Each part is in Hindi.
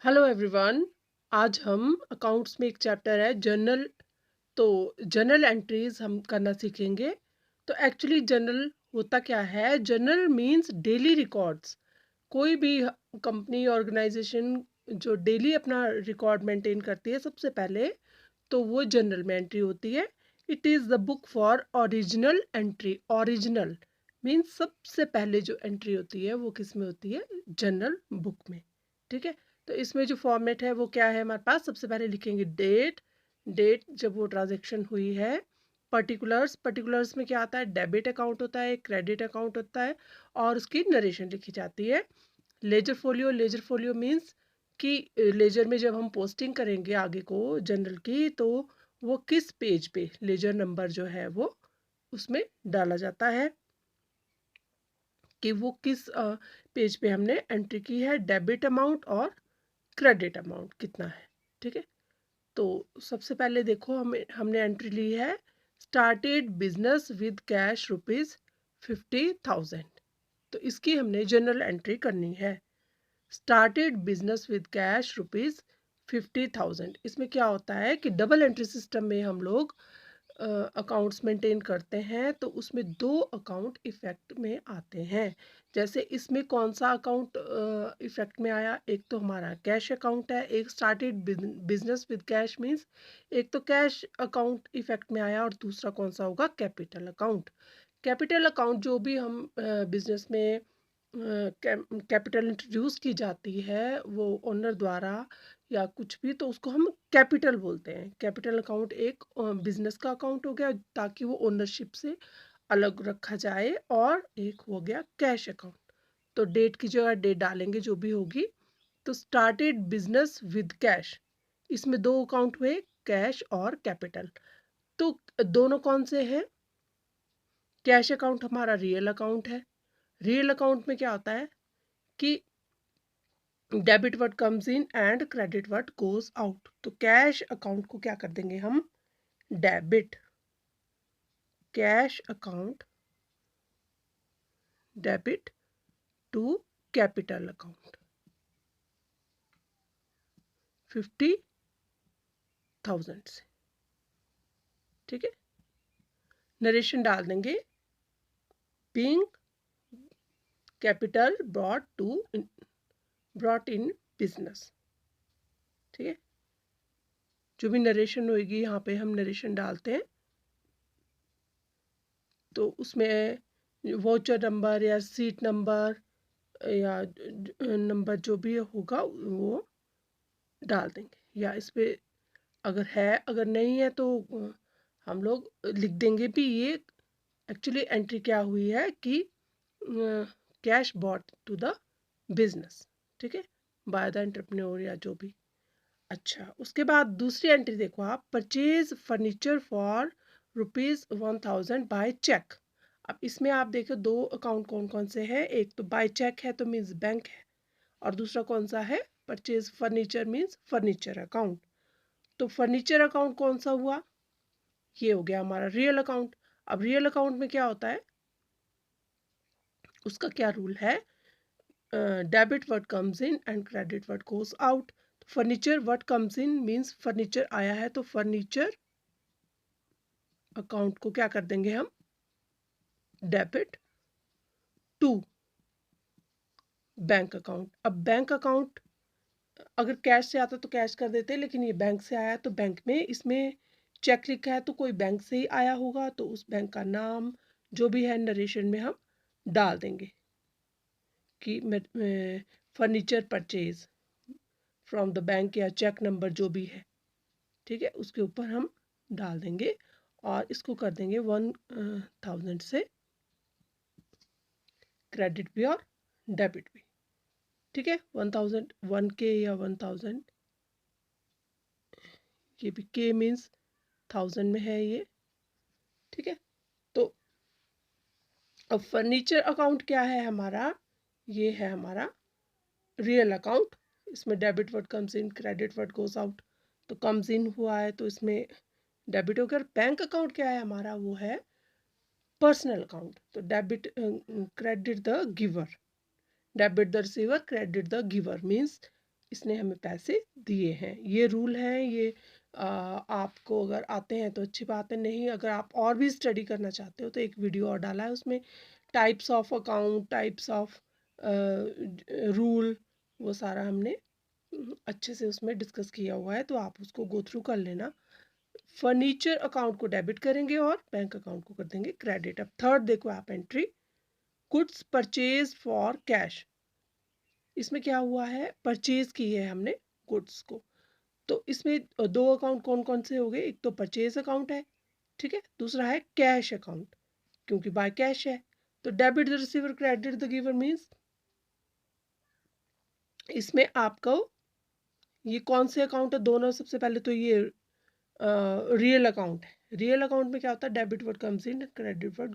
Hello everyone. आज हम अकाउंट्स में एक चैप्टर है जर्नल। तो जर्नल एंट्रीज हम करना सीखेंगे। तो एक्चुअली जर्नल होता क्या है? Journal means daily records. कोई भी कंपनी ऑर्गेनाइजेशन जो डेली अपना रिकॉर्ड मेंटेन करती है सबसे पहले, तो वो जर्नल में एंट्री होती है। It is the book for original entry. Original means सबसे पहले जो एंट्री होती है वो किस में होती है? जर्नल बुक में। ठीक है। तो इसमें जो फॉर्मेट है वो क्या है हमारे पास? सबसे पहले लिखेंगे डेट। डेट जब वो ट्रांजेक्शन हुई है। पर्टिकुलर्स, पर्टिकुलर्स में क्या आता है? डेबिट अकाउंट होता है, क्रेडिट अकाउंट होता है, और उसकी नरेशन लिखी जाती है। Ledger folio, ledger folio means कि लेजर में जब हम पोस्टिंग करेंगे आगे को जनरल की, तो वो किस पेज पे लेजर नंबर जो है वो उसमें डाला जाता है कि वो किस पेज पे हमने एंट्री की है, डेबिट अमाउंट और क्रेडिट अमाउंट कितना है। ठीक है। तो सबसे पहले देखो हमने एंट्री ली है, स्टार्टेड बिजनेस विद कैश ₹50,000। तो इसकी हमने जनरल एंट्री करनी है। Started business with cash ₹50,000। इसमें क्या होता है कि डबल एंट्री सिस्टम में हम लोग अकाउंट्स मेंटेन करते हैं, तो उसमें दो अकाउंट इफेक्ट में आते हैं। जैसे इसमें कौन सा अकाउंट इफेक्ट में आया? एक तो हमारा कैश अकाउंट है, एक started business with cash means एक तो कैश अकाउंट इफेक्ट में आया, और दूसरा कौन सा होगा? Capital account. कैपिटल अकाउंट जो भी हम बिजनेस में कैपिटल इंट्रोड्यूस की जाती है वो ओनर द्वारा या कुछ भी, तो उसको हम कैपिटल बोलते हैं। कैपिटल अकाउंट एक बिजनेस का अकाउंट हो गया ताकि वो ओनरशिप से अलग रखा जाए, और एक हो गया कैश अकाउंट। तो डेट की जगह डेट डालेंगे जो भी होगी। तो स्टार्टेड बिजनेस विद कैश, इसमें दो अकाउंट हुए, कैश और कैपिटल। तो दोनों कौन से हैं? कैश अकाउंट हमारा रियल अकाउंट है। रियल अकाउंट में क्या होता है कि debit word comes in and credit word goes out. तो कैश अकाउंट को क्या कर देंगे हम? Debit. Cash account debit to capital account 50,000 से। ठीक है। नरेशन डाल देंगे, being capital brought in business. ठीक है। जो भी नरेशन होगी यहाँ पे हम नरेशन डालते हैं, तो उसमें वाउचर नंबर या सीट नंबर या नंबर जो भी होगा वो डाल देंगे। या इस पे अगर है, अगर नहीं है तो हम लोग लिख देंगे भी ये एक्चुअली एंट्री क्या हुई है कि cash bought to the business. ठीक है। बाय द एंटरप्रेन्योर या जो भी। अच्छा, उसके बाद दूसरी एंट्री देखो आप, purchase furniture for ₹1,000 by cheque. अब इसमें आप देखो दो अकाउंट कौन कौन से हैं। एक तो बाय चेक है तो मीन्स बैंक है, और दूसरा कौन सा है? Purchase furniture means furniture account. तो फर्नीचर अकाउंट कौन सा हुआ? ये हो गया हमारा रियल अकाउंट। अब रियल अकाउंट में क्या होता है? उसका क्या रूल है? Debit word comes in and credit word goes out. Furniture word comes in means furniture आया है, तो फर्नीचर अकाउंट को क्या कर देंगे हम? Debit to bank account. अब बैंक अकाउंट अगर कैश से आता तो कैश कर देते, लेकिन ये बैंक से आया तो बैंक में इसमें चेक लिखा है तो कोई बैंक से ही आया होगा, तो उस बैंक का नाम जो भी है नरेशन में हम डाल देंगे कि furniture purchase from the bank, या चेक नंबर जो भी है। ठीक है, उसके ऊपर हम डाल देंगे, और इसको कर देंगे 1,000 से क्रेडिट भी और डेबिट भी। ठीक है। 1,000 1K या 1,000, ये भी K मीन्स 1,000 में है ये। ठीक है। तो अब फर्नीचर अकाउंट क्या है हमारा? ये है हमारा रियल अकाउंट। इसमें डेबिट वर्ड कम्स इन, क्रेडिट वर्ड गोज आउट। तो कम्स इन हुआ है तो इसमें डेबिट हो गया। बैंक अकाउंट क्या है हमारा? वो है पर्सनल अकाउंट। तो debit credit the giver, debit the receiver, credit the giver means इसने हमें पैसे दिए हैं। ये रूल है, ये आपको अगर आते हैं तो अच्छी बात है, नहीं अगर आप और भी स्टडी करना चाहते हो तो एक वीडियो और डाला है, उसमें types of account, types of rule, वो सारा हमने अच्छे से उसमें डिस्कस किया हुआ है, तो आप उसको गो थ्रू कर लेना। फर्नीचर अकाउंट को डेबिट करेंगे और बैंक अकाउंट को कर देंगे क्रेडिट। अब थर्ड देखो आप entry, goods purchase for cash. इसमें क्या हुआ है, परचेज की है हमने गुड्स को, तो इसमें दो अकाउंट कौन कौन से हो गए, एक तो परचेज अकाउंट है, ठीक है, दूसरा है कैश अकाउंट, क्योंकि बाय कैश है। तो debit the receiver, credit the giver means इसमें आपको ये कौन से अकाउंट है दोनों, सबसे पहले तो ये रियल अकाउंट है। रियल अकाउंट में क्या होता है, डेबिट वर्ड कम्स इन, क्रेडिट वर्ड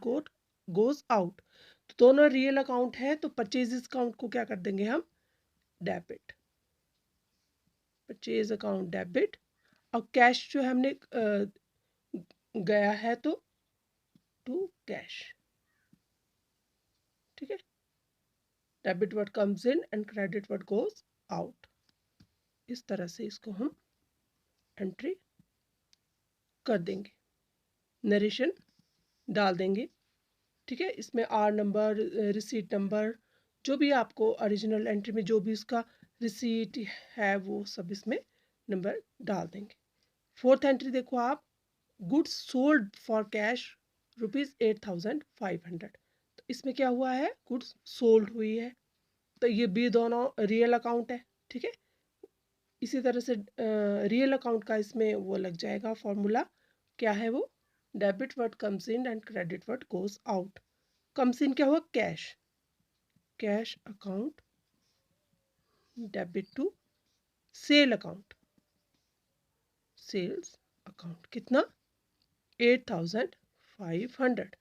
गोज आउट। तो दोनों रियल अकाउंट है, तो परचेज अकाउंट को क्या कर देंगे हम, डेबिट, परचेज अकाउंट डेबिट। और कैश जो हमने गया है तो टू कैश, ठीक है, debit word comes in and credit word goes out. इस तरह से इसको हम एंट्री कर देंगे, नरेशन डाल देंगे, ठीक है। इसमें आर नंबर, रिसीट नंबर, जो भी आपको ओरिजिनल एंट्री में जो भी उसका रिसीट है वो सब इसमें नंबर डाल देंगे। फोर्थ एंट्री देखो आप, गुड्स सोल्ड फॉर कैश ₹8,500। तो इसमें क्या हुआ है, गुड्स सोल्ड हुई है, तो ये भी दोनों रियल अकाउंट है, ठीक है। इसी तरह से रियल अकाउंट का इसमें वो लग जाएगा फॉर्मूला, क्या है वो, debit word comes in and credit word goes out. Comes in क्या हुआ, cash, cash account debit to sale account, sales account, कितना 8,500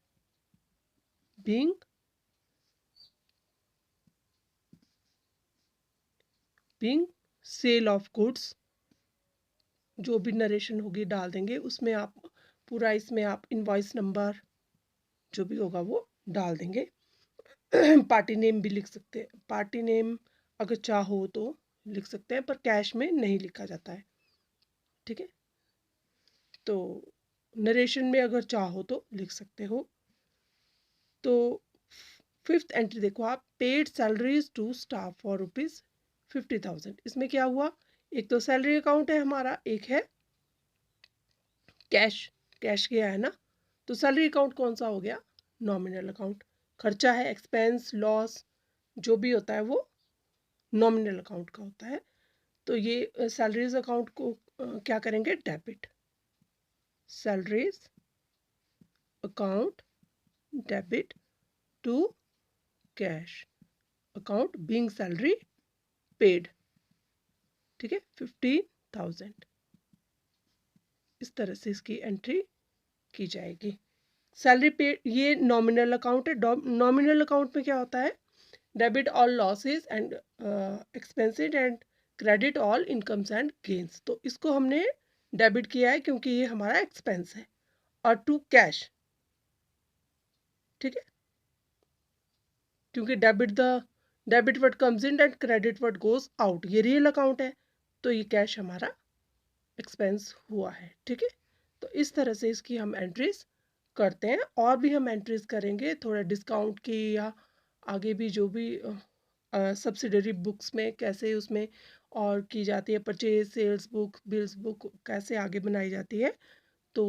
बीइंग सेल ऑफ गुड्स। जो भी नरेशन होगी डाल देंगे उसमें, आप पूरा इसमें आप इनवॉइस नंबर जो भी होगा वो डाल देंगे। पार्टी नेम भी लिख सकते हैं, पार्टी नेम अगर चाहो तो लिख सकते हैं, पर कैश में नहीं लिखा जाता है, ठीक है। तो नरेशन में अगर चाहो तो लिख सकते हो। तो फिफ्थ एंट्री देखो आप, paid salaries to staff for ₹50,000। इसमें क्या हुआ, एक तो सैलरी अकाउंट है हमारा, एक है कैश, कैश गया है ना, तो सैलरी अकाउंट कौन सा हो गया, नॉमिनल अकाउंट। खर्चा है, एक्सपेंस, लॉस, जो भी होता है वो नॉमिनल अकाउंट का होता है। तो ये सैलरीज अकाउंट को क्या करेंगे, debit, salaries account debit to cash account being salary paid, ठीक है, 50,000। इस तरह से इसकी एंट्री की जाएगी। सैलरी पेड ये नॉमिनल अकाउंट है। नॉमिनल अकाउंट में क्या होता है, debit all losses and expenses and credit all incomes and gains. तो इसको हमने डेबिट किया है क्योंकि ये हमारा एक्सपेंस है, और टू कैश, ठीक है, क्योंकि debit word comes in and credit word goes out, ये रियल अकाउंट है, तो ये कैश हमारा एक्सपेंस हुआ है, ठीक है। तो इस तरह से इसकी हम एंट्रीज करते हैं, और भी हम एंट्रीज करेंगे थोड़ा डिस्काउंट की, या आगे भी जो भी सब्सिडरी बुक्स में कैसे उसमें और की जाती है, purchase sales book, bills book कैसे आगे बनाई जाती है, तो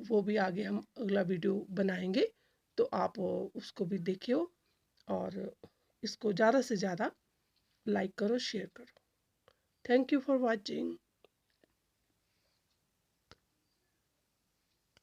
वो भी आगे हम अगला वीडियो बनाएंगे। तो आप उसको भी देखियो, और इसको ज़्यादा से ज़्यादा लाइक करो, शेयर करो। Thank you for watching.